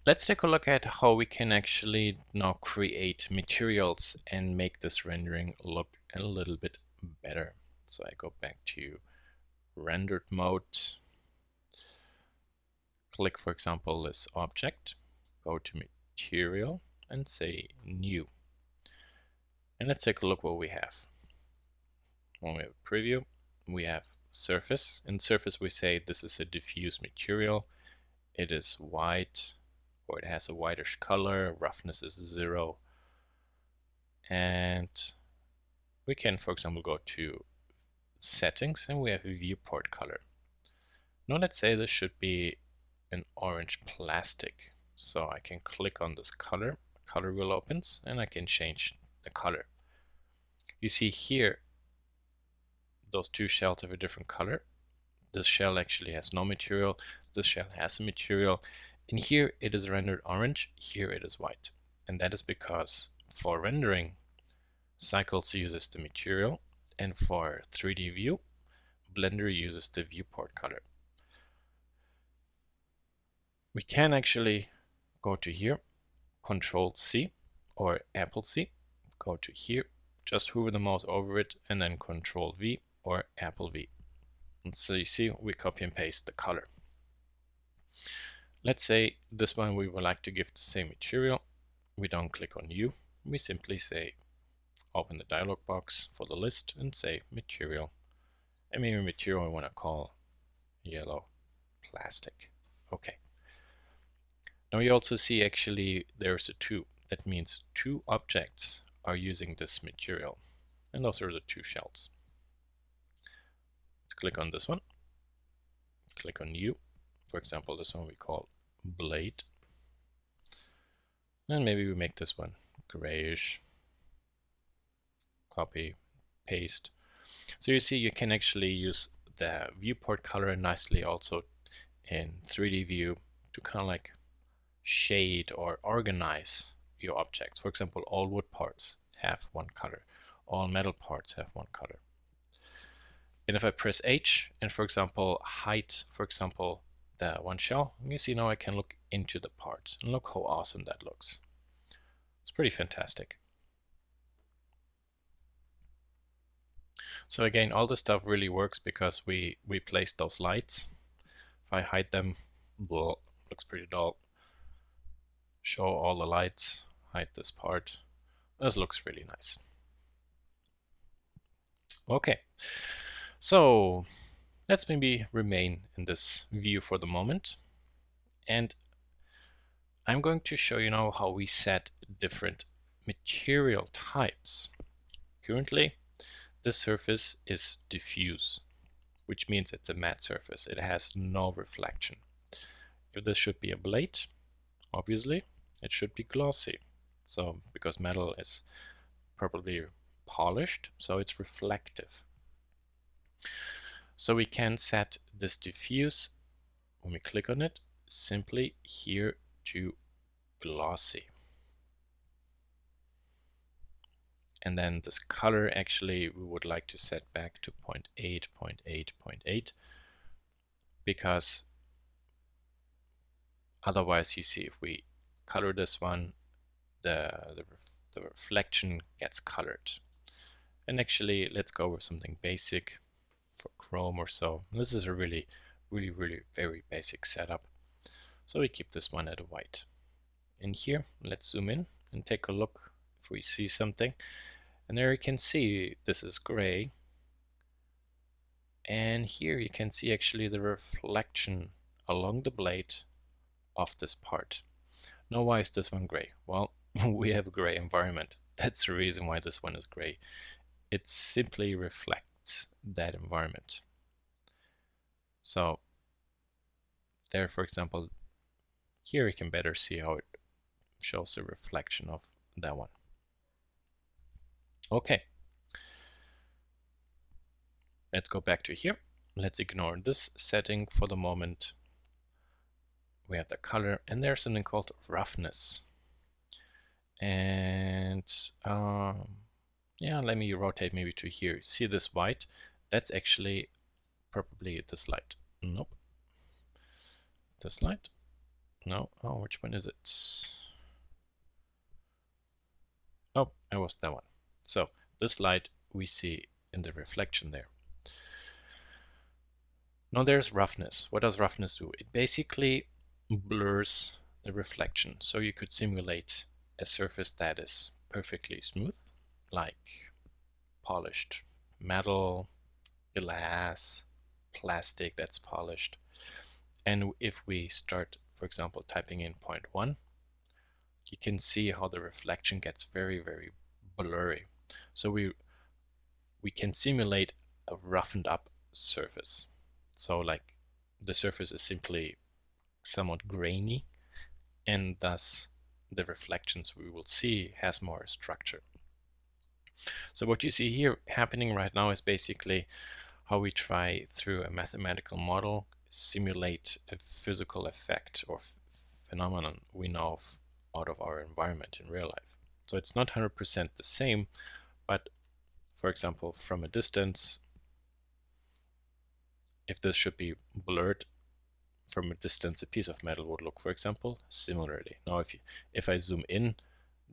Let's take a look at how we can actually now create materials and make this rendering look a little bit better. So I go back to rendered mode, click, for example, this object, go to material and say new. And let's take a look what we have. When we have a preview, we have surface. In surface, we say this is a diffuse material. It is white, or it has a whitish color. Roughness is 0. And we can, for example, go to settings and we have a viewport color. Now let's say this should be an orange plastic. So I can click on this color wheel opens, and I can change the color. You see here, those two shells have a different color. This shell actually has no material, this shell has a material, and here it is rendered orange, here it is white. And that is because for rendering, Cycles uses the material, and for 3D view, Blender uses the viewport color. We can actually go to here, Control C or Apple C, go to here, just hover the mouse over it, and then Control V or Apple V. And so you see we copy and paste the color. Let's say this one we would like to give the same material. We don't click on new, we simply say open the dialog box for the list and say material. And maybe material I want to call yellow plastic. Okay. Now you also see actually there's a 2. That means 2 objects are using this material. And those are the 2 shells. Let's click on this one. Click on new. For example, this one we call blade. And maybe we make this one grayish. Copy, paste. So you see you can actually use the viewport color nicely also in 3D view to kind of like shade or organize your objects. For example, all wood parts have one color, all metal parts have one color. And if I press H and, for example, hide, for example, the one shell, you see now I can look into the parts, and look how awesome that looks. It's pretty fantastic. So again, all this stuff really works because we placed those lights. If I hide them, well, looks pretty dull. Show all the lights, hide this part. This looks really nice. Okay, so let's maybe remain in this view for the moment. And I'm going to show you now how we set different material types. Currently, this surface is diffuse, which means it's a matte surface. It has no reflection. If this should be a blade, obviously, it should be glossy. So, because metal is probably polished, so it's reflective. So we can set this diffuse, when we click on it, simply here to glossy. And then this color actually we would like to set back to 0.8, 0.8, 0.8, because otherwise you see if we color this one, the reflection gets colored. And actually let's go with something basic for Chrome or so. This is a really very basic setup. So we keep this one at a white. And here, let's zoom in and take a look if we see something. And there you can see this is gray. And here you can see actually the reflection along the blade of this part. Now why is this one gray? Well, we have a gray environment. That's the reason why this one is gray. It simply reflects that environment. So there, for example, here you can better see how it shows the reflection of that one. Okay. Let's go back to here. Let's ignore this setting for the moment. We have the color, and there's something called roughness. And yeah, let me rotate maybe to here. See this white? That's actually probably this light. Nope. This light? No, oh, which one is it? Oh, it was that one. So this light we see in the reflection there. Now there's roughness. What does roughness do? It basically blurs the reflection. So you could simulate a surface that is perfectly smooth, like polished metal, glass, plastic that's polished. And if we start, for example, typing in 0.1, you can see how the reflection gets very, very blurry. So we can simulate a roughened up surface. So like the surface is simply somewhat grainy, and thus the reflections we will see has more structure. So what you see here happening right now is basically how we try through a mathematical model simulate a physical effect or phenomenon we know out of our environment in real life. So it's not 100% the same, but for example, from a distance, if this should be blurred from a distance, a piece of metal would look, for example, similarly. Now, if I zoom in,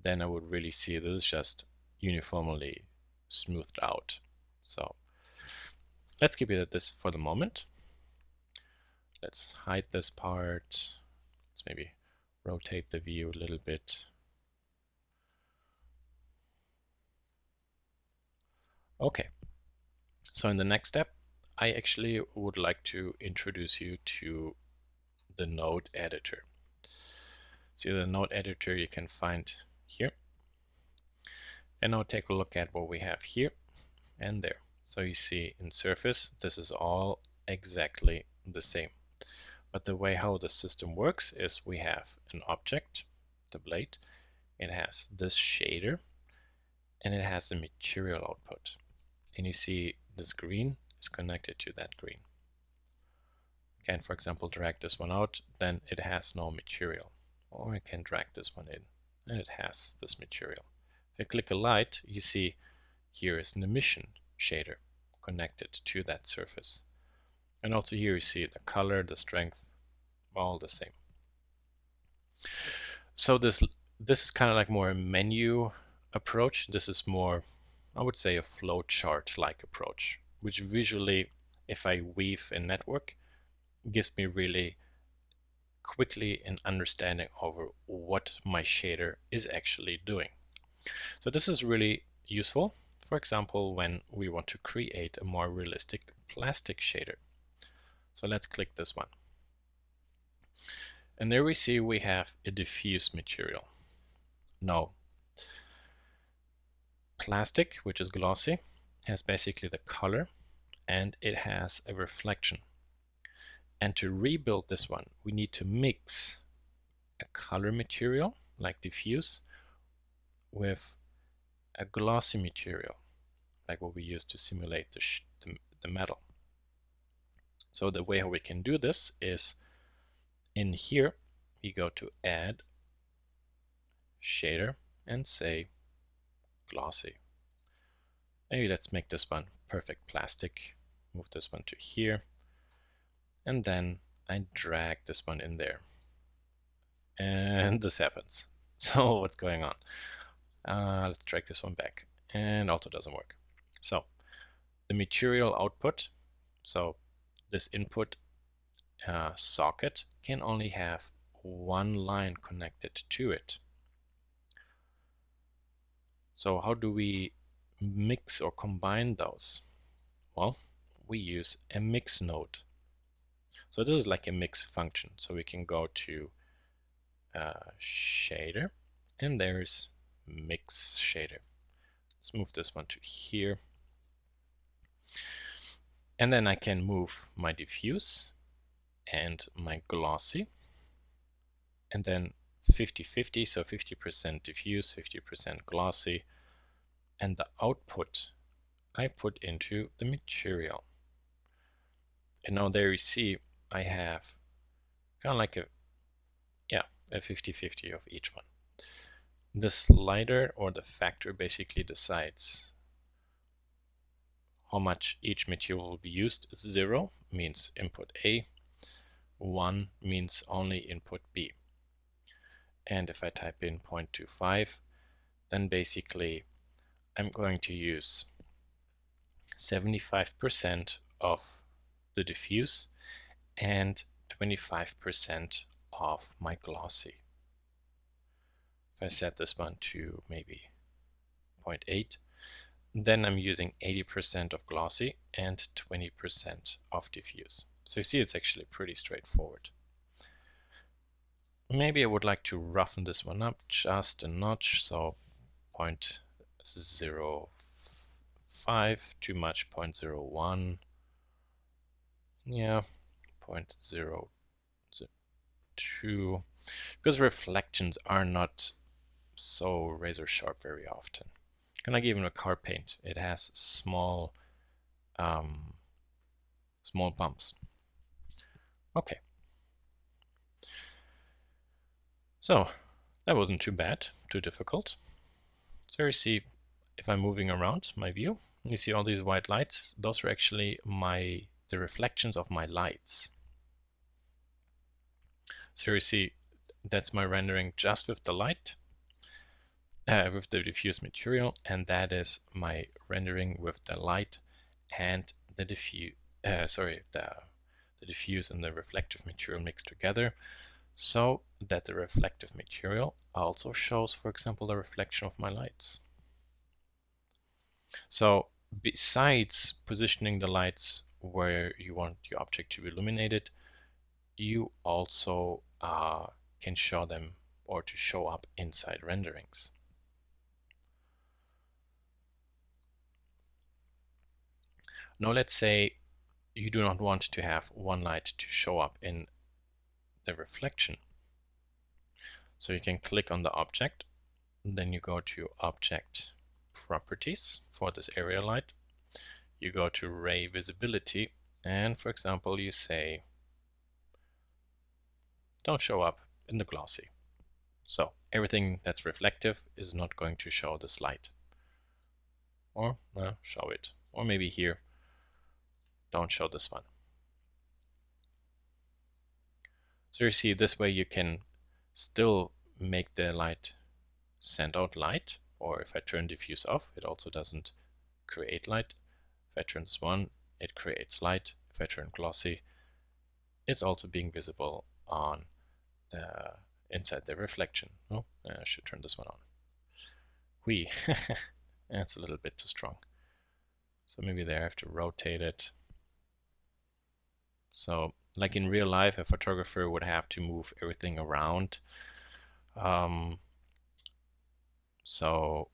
then I would really see this is just uniformly smoothed out. So let's keep it at this for the moment. Let's hide this part. Let's maybe rotate the view a little bit. Okay, so in the next step, I actually would like to introduce you to the node editor. See the node editor you can find here. And now take a look at what we have here and there. So you see in surface, this is all exactly the same. But the way how the system works is we have an object, the blade, it has this shader, and it has a material output. And you see this green is connected to that green. Can, for example, drag this one out, then it has no material. Or I can drag this one in, and it has this material. If I click a light, you see here is an emission shader connected to that surface. And also here you see the color, the strength, all the same. So this is kind of like more a menu approach. This is more, I would say, a flowchart-like approach, which visually, if I weave a network, gives me really quickly an understanding over what my shader is actually doing. So this is really useful, for example, when we want to create a more realistic plastic shader. So let's click this one. And there we see we have a diffuse material. Now, plastic, which is glossy, has basically the color and it has a reflection. And to rebuild this one, we need to mix a color material like diffuse with a glossy material like what we use to simulate the metal. So the way how we can do this is in here we go to add shader and say glossy. Maybe let's make this one perfect plastic, move this one to here, and then I drag this one in there and this happens. So what's going on? Let's drag this one back and also doesn't work. So the material output, so this input socket can only have one line connected to it. So how do we mix or combine those? Well, we use a mix node. So this is like a mix function. So we can go to shader, and there's mix shader. Let's move this one to here. And then I can move my diffuse and my glossy, and then 50-50, so 50% diffuse, 50% glossy, and the output I put into the material. And now there you see I have kind of like a 50-50 of each one. The slider or the factor basically decides how much each material will be used. 0 means input A, 1 means only input B. and if I type in 0.25, then basically I'm going to use 75% of the diffuse and 25% of my glossy. If I set this one to maybe 0.8, then I'm using 80% of glossy and 20% of diffuse. So you see it's actually pretty straightforward. Maybe I would like to roughen this one up just a notch, so 0.05, too much, 0.01, yeah, 0.02, because reflections are not so razor sharp very often. And like even with car paint, it has small small bumps. Okay. So that wasn't too bad, too difficult. So you see, if I'm moving around my view, you see all these white lights. Those are actually the reflections of my lights. So you see, that's my rendering just with the light, with the diffuse material, and that is my rendering with the light and the diffuse, the diffuse and the reflective material mixed together, so that the reflective material also shows, for example, the reflection of my lights. So besides positioning the lights where you want your object to be illuminated, you also can show them or to show up inside renderings. Now let's say you do not want to have one light to show up in the reflection. So you can click on the object, then you go to Object Properties for this area light. You go to Ray Visibility, and for example, you say, don't show up in the glossy. So everything that's reflective is not going to show this light. Or show it. Or maybe here, don't show this one. So you see, this way you can still make the light send out light, or if I turn diffuse off, it also doesn't create light. If I turn this one, it creates light. If I turn glossy, it's also being visible on the inside the reflection. Oh, I should turn this one on. Whee, that's a little bit too strong. So maybe there I have to rotate it. So like in real life, a photographer would have to move everything around. So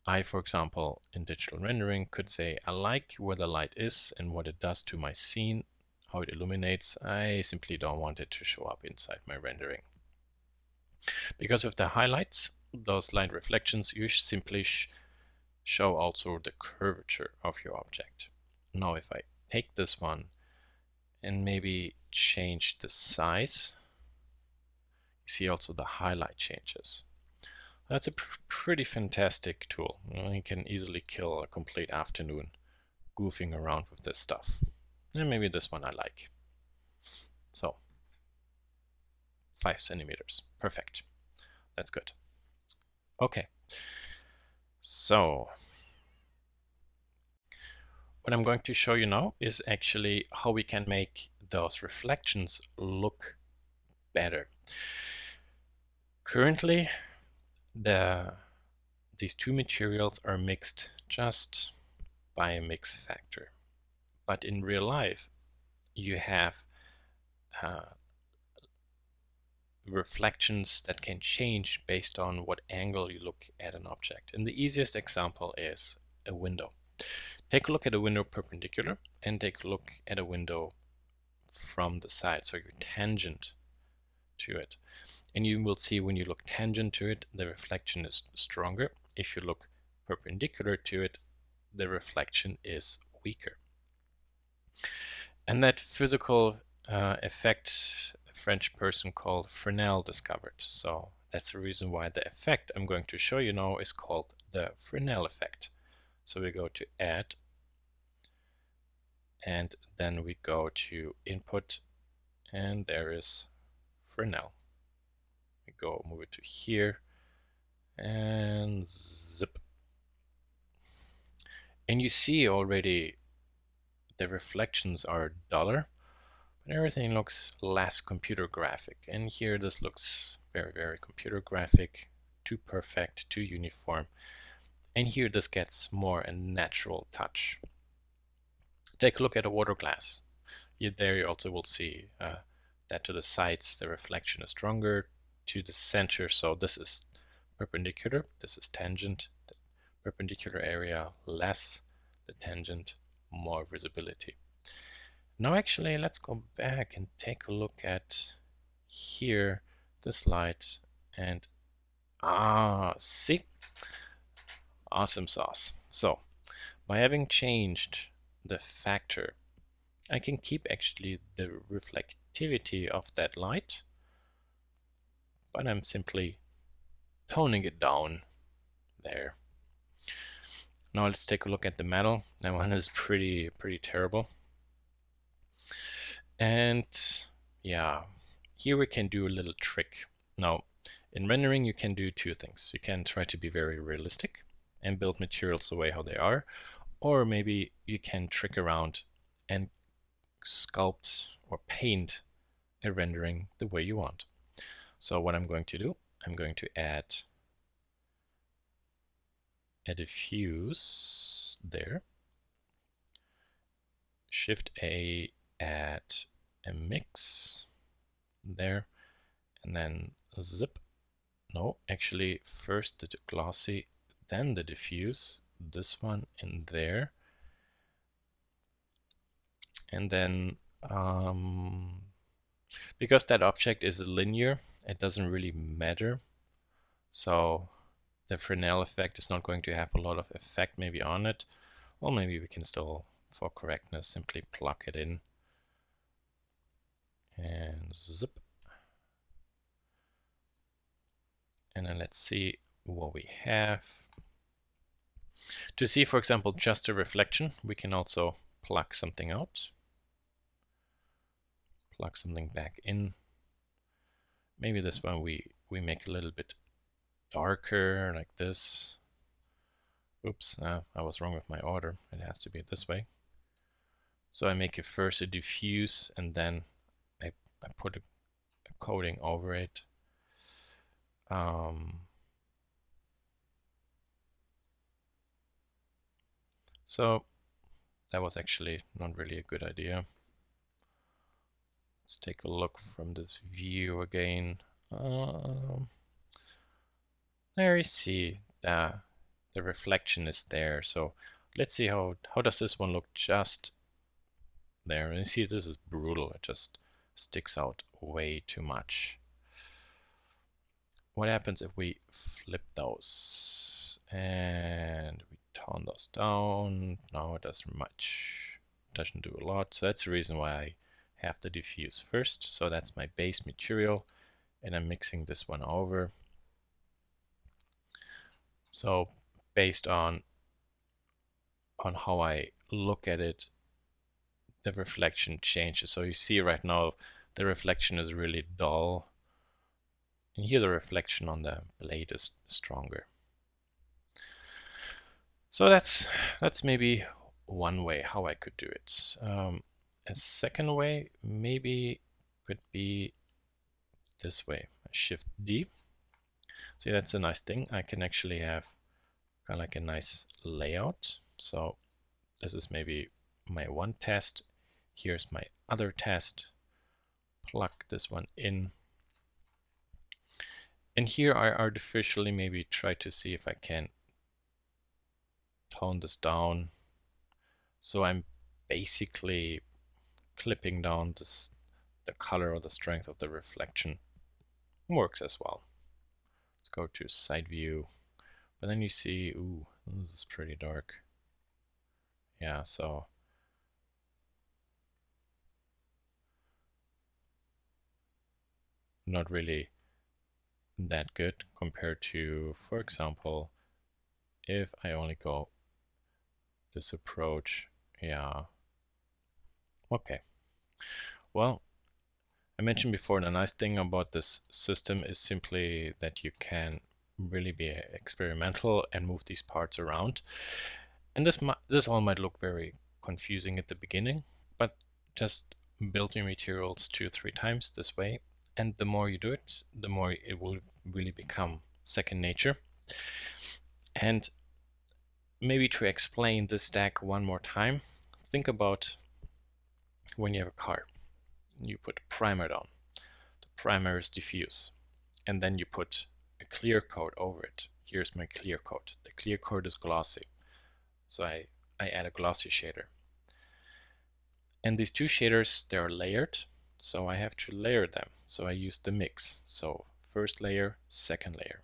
I, for example, in digital rendering could say, I like where the light is and what it does to my scene, how it illuminates. I simply don't want it to show up inside my rendering. Because with the highlights, those light reflections, you simply show also the curvature of your object. Now if I take this one and maybe change the size, you see also the highlight changes. That's a pretty fantastic tool. You can easily kill a complete afternoon goofing around with this stuff. And maybe this one I like. So 5 centimeters, perfect. That's good. Okay, so what I'm going to show you now is actually how we can make those reflections look better. Currently, these two materials are mixed just by a mix factor. But in real life, you have reflections that can change based on what angle you look at an object. And the easiest example is a window. Take a look at a window perpendicular and take a look at a window from the side, so you're tangent to it. And you will see when you look tangent to it, the reflection is stronger. If you look perpendicular to it, the reflection is weaker. And that physical effect a French person called Fresnel discovered. So that's the reason why the effect I'm going to show you now is called the Fresnel effect. So we go to Add, and then we go to Input, and there is Fresnel. We move it to here, and zip. And you see already the reflections are duller, but everything looks less computer graphic. And here this looks very, very computer graphic, too perfect, too uniform. And here this gets more a natural touch. Take a look at a water glass. There you also will see that to the sides the reflection is stronger, to the center, so this is perpendicular, this is tangent, the perpendicular area less, the tangent more visibility. Now actually let's go back and take a look at here this light, and see, awesome sauce. So by having changed the factor, I can keep actually the reflectivity of that light, but I'm simply toning it down there. Now let's take a look at the metal. That one is pretty terrible. And yeah, here we can do a little trick. Now in rendering you can do two things. You can try to be very realistic and build materials the way how they are, or maybe you can trick around and sculpt or paint a rendering the way you want. So what I'm going to do, I'm going to add a diffuse there, Shift A, add a mix there, and then zip. No, actually first the glossy, then the diffuse, this one in there, and then because that object is linear, it doesn't really matter, so the Fresnel effect is not going to have a lot of effect maybe on it. Or maybe we can still, for correctness, simply plug it in and zip. And then let's see what we have. To see, for example, just a reflection, we can also plug something out. Plug something back in. Maybe this one we make a little bit darker, like this. Oops, I was wrong with my order. It has to be this way. So I make it first a diffuse, and then I put a coating over it. So that was actually not really a good idea. Let's take a look from this view again. There you see the reflection is there. So let's see how does this one look just there. And you see this is brutal. It just sticks out way too much. What happens if we flip those and we tone those down? No, it doesn't much. Doesn't do a lot. So that's the reason why I have the diffuse first. So that's my base material, and I'm mixing this one over. So based on how I look at it, the reflection changes. So you see right now the reflection is really dull, and here the reflection on the blade is stronger. So that's maybe one way how I could do it. A second way maybe could be this way. Shift D. See, that's a nice thing. I can actually have kind of like a nice layout. So this is maybe my one test. Here's my other test. Plug this one in. And here I artificially maybe try to see if I can tone this down. So I'm basically clipping down the color or the strength of the reflection. Works as well. Let's go to side view. But then you see, ooh, this is pretty dark. Yeah, so not really that good compared to, for example, if I only go this approach. Yeah. Okay. Well, I mentioned before, the nice thing about this system is simply that you can really be experimental and move these parts around. And this all might look very confusing at the beginning, but just build your materials 2 or 3 times this way, and the more you do it, the more it will really become second nature. And maybe to explain this stack one more time, think about when you have a car. You put a primer down. The primer is diffuse. And then you put a clear coat over it. Here's my clear coat. The clear coat is glossy. So I add a glossy shader. And these two shaders, they are layered. So I have to layer them. So I use the mix. So first layer, second layer.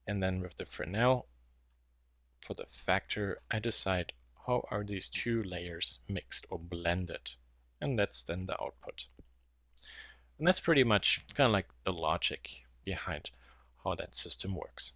And then with the Fresnel, for the factor, I decide how are these two layers mixed or blended. And that's then the output. And that's pretty much kind of like the logic behind how that system works.